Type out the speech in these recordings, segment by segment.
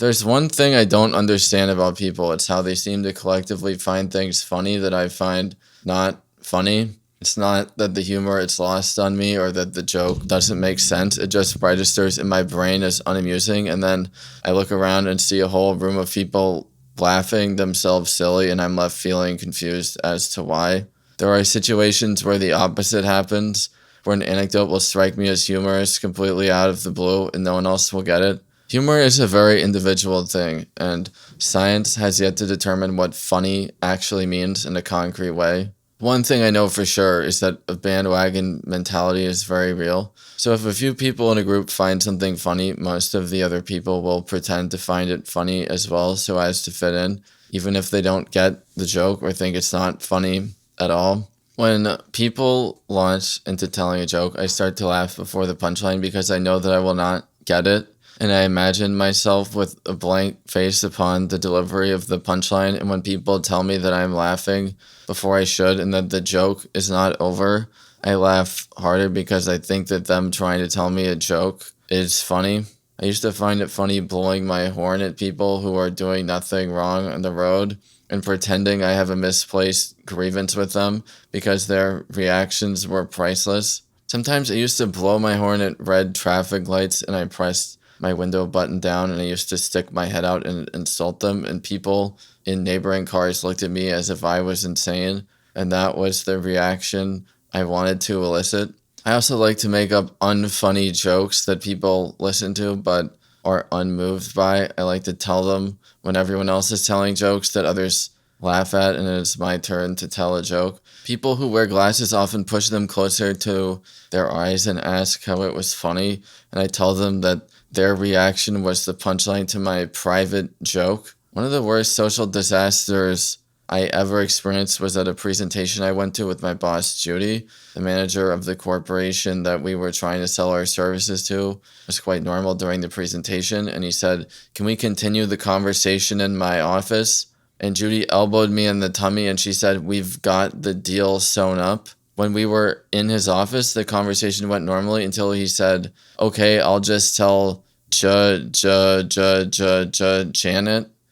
There's one thing I don't understand about people. It's how they seem to collectively find things funny that I find not funny. It's not that the humor is lost on me or that the joke doesn't make sense. It just registers in my brain as unamusing. And then I look around and see a whole room of people laughing themselves silly, and I'm left feeling confused as to why. There are situations where the opposite happens, where an anecdote will strike me as humorous completely out of the blue and no one else will get it. Humor is a very individual thing, and science has yet to determine what funny actually means in a concrete way. One thing I know for sure is that a bandwagon mentality is very real. So if a few people in a group find something funny, most of the other people will pretend to find it funny as well so as to fit in, even if they don't get the joke or think it's not funny at all. When people launch into telling a joke, I start to laugh before the punchline because I know that I will not get it. And I imagine myself with a blank face upon the delivery of the punchline. And when people tell me that I'm laughing before I should and that the joke is not over, I laugh harder because I think that them trying to tell me a joke is funny. I used to find it funny blowing my horn at people who are doing nothing wrong on the road and pretending I have a misplaced grievance with them because their reactions were priceless. Sometimes I used to blow my horn at red traffic lights and I pressed my window button down and I used to stick my head out and insult them, and people in neighboring cars looked at me as if I was insane, and that was the reaction I wanted to elicit. I also like to make up unfunny jokes that people listen to but are unmoved by. I like to tell them when everyone else is telling jokes that others laugh at and it's my turn to tell a joke. People who wear glasses often push them closer to their eyes and ask how it was funny, and I tell them that their reaction was the punchline to my private joke. One of the worst social disasters I ever experienced was at a presentation I went to with my boss, Judy, the manager of the corporation that we were trying to sell our services to. It was quite normal during the presentation, and he said, "Can we continue the conversation in my office?" And Judy elbowed me in the tummy and she said, "We've got the deal sewn up." When we were in his office, the conversation went normally until he said, "Okay, I'll just tell Janet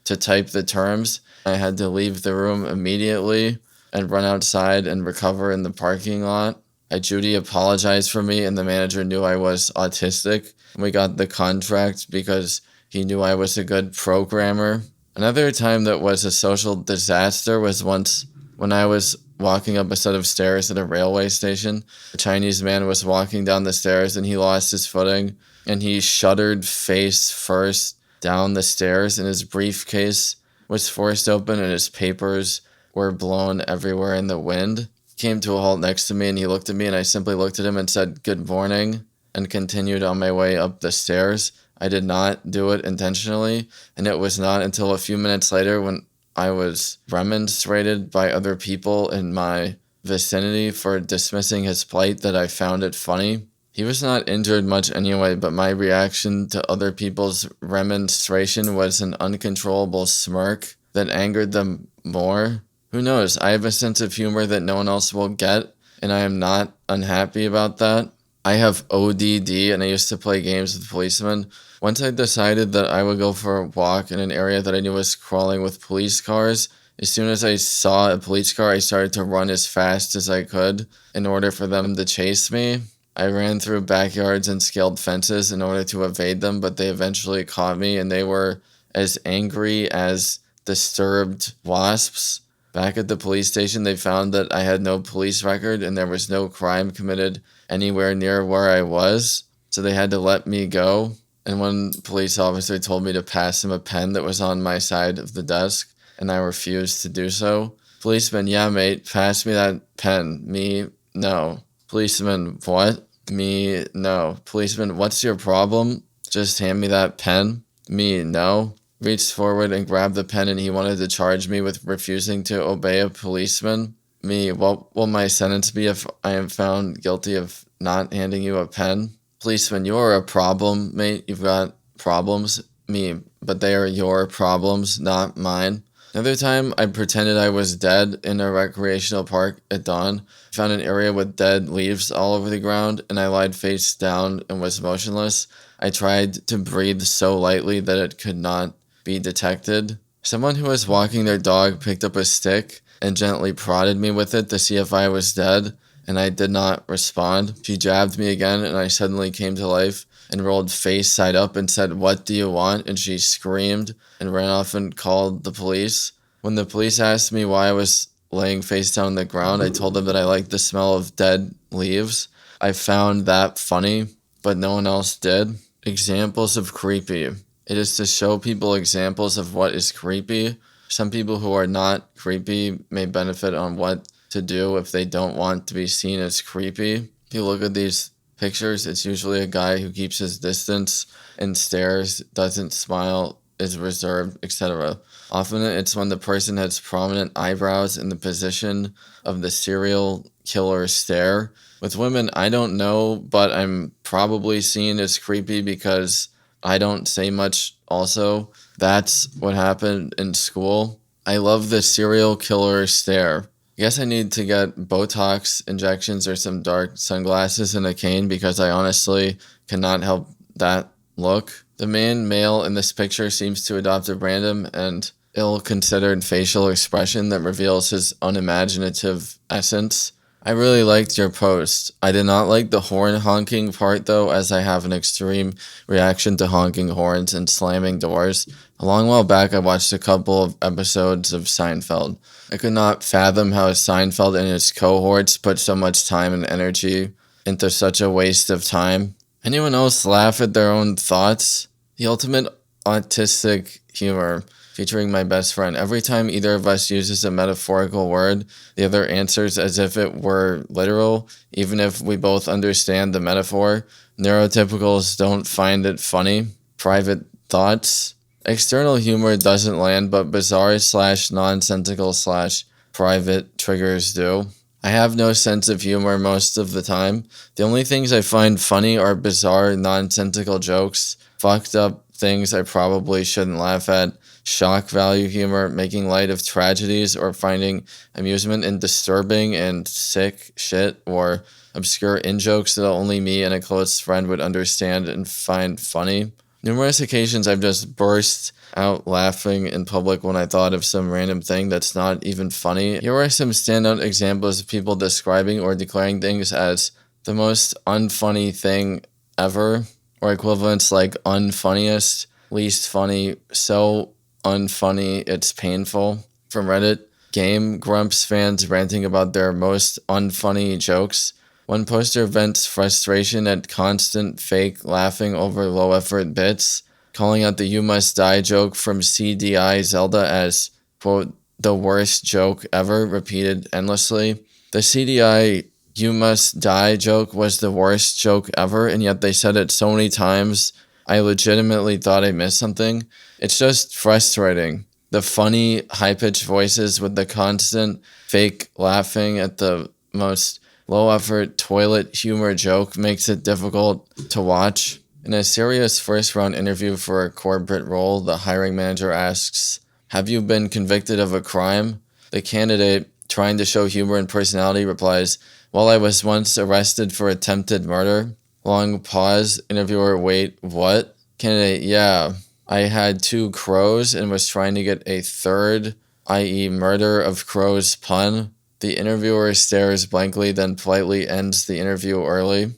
to type the terms." I had to leave the room immediately and run outside and recover in the parking lot. Judy apologized for me and the manager knew I was autistic. We got the contract because he knew I was a good programmer. Another time that was a social disaster was once when I was walking up a set of stairs at a railway station. A Chinese man was walking down the stairs and he lost his footing and he shuddered face first down the stairs, and his briefcase was forced open and his papers were blown everywhere in the wind. He came to a halt next to me and he looked at me and I simply looked at him and said, "Good morning," and continued on my way up the stairs. I did not do it intentionally, and it was not until a few minutes later when I was remonstrated by other people in my vicinity for dismissing his plight that I found it funny. He was not injured much anyway, but my reaction to other people's remonstration was an uncontrollable smirk that angered them more. Who knows? I have a sense of humor that no one else will get, and I am not unhappy about that. I have ODD and I used to play games with policemen. Once I decided that I would go for a walk in an area that I knew was crawling with police cars, as soon as I saw a police car, I started to run as fast as I could in order for them to chase me. I ran through backyards and scaled fences in order to evade them, but they eventually caught me and they were as angry as disturbed wasps. Back at the police station, they found that I had no police record and there was no crime committed anywhere near where I was, so they had to let me go. And one police officer told me to pass him a pen that was on my side of the desk, and I refused to do so. Policeman, "Yeah, mate, pass me that pen." Me, "No." Policeman, "What?" Me, "No." Policeman, "What's your problem? Just hand me that pen." Me, "No." Reached forward and grabbed the pen and he wanted to charge me with refusing to obey a policeman. Me, "What will my sentence be if I am found guilty of not handing you a pen?" Policeman, "You're a problem, mate. You've got problems." Me, "But they are your problems, not mine." Another time, I pretended I was dead in a recreational park at dawn. I found an area with dead leaves all over the ground, and I lied face down and was motionless. I tried to breathe so lightly that it could not be detected. Someone who was walking their dog picked up a stick and gently prodded me with it to see if I was dead, and I did not respond. She jabbed me again, and I suddenly came to life and rolled face side up and said, "What do you want?" And she screamed and ran off and called the police. When the police asked me why I was laying face down on the ground, I told them that I liked the smell of dead leaves. I found that funny, but no one else did. Examples of creepy. It is to show people examples of what is creepy. Some people who are not creepy may benefit on what to do if they don't want to be seen as creepy. If you look at these pictures, it's usually a guy who keeps his distance and stares, doesn't smile, is reserved, etc. Often it's when the person has prominent eyebrows in the position of the serial killer stare. With women, I don't know, but I'm probably seen as creepy because I don't say much also. That's what happened in school. I love the serial killer stare. I guess I need to get Botox injections or some dark sunglasses and a cane because I honestly cannot help that look. The main male in this picture seems to adopt a random and ill-considered facial expression that reveals his unimaginative essence. I really liked your post. I did not like the horn honking part though, as I have an extreme reaction to honking horns and slamming doors. A long while back, I watched a couple of episodes of Seinfeld. I could not fathom how Seinfeld and his cohorts put so much time and energy into such a waste of time. Anyone else laugh at their own thoughts? The ultimate autistic humor, featuring my best friend. Every time either of us uses a metaphorical word, the other answers as if it were literal, even if we both understand the metaphor. Neurotypicals don't find it funny. Private thoughts. External humor doesn't land, but bizarre slash nonsensical slash private triggers do. I have no sense of humor most of the time. The only things I find funny are bizarre, nonsensical jokes, fucked up things I probably shouldn't laugh at, shock value humor, making light of tragedies, or finding amusement in disturbing and sick shit, or obscure in-jokes that only me and a close friend would understand and find funny. Numerous occasions I've just burst out laughing in public when I thought of some random thing that's not even funny. Here are some standout examples of people describing or declaring things as the most unfunny thing ever, or equivalents like unfunniest, least funny, so unfunny it's painful. From Reddit, Game Grumps fans ranting about their most unfunny jokes. One poster vents frustration at constant fake laughing over low-effort bits, calling out the "you must die" joke from CDI Zelda as, quote, the worst joke ever, repeated endlessly. The CDI "you must die" joke was the worst joke ever, and yet they said it so many times, I legitimately thought I missed something. It's just frustrating. The funny, high-pitched voices with the constant fake laughing at the most low-effort toilet humor joke makes it difficult to watch. In a serious first-round interview for a corporate role, the hiring manager asks, "Have you been convicted of a crime?" The candidate, trying to show humor and personality, replies, "Well, I was once arrested for attempted murder." Long pause. Interviewer, "Wait, what?" Candidate, "Yeah, I had 2 crows and was trying to get a third, i.e. murder of crows pun." The interviewer stares blankly, then politely ends the interview early.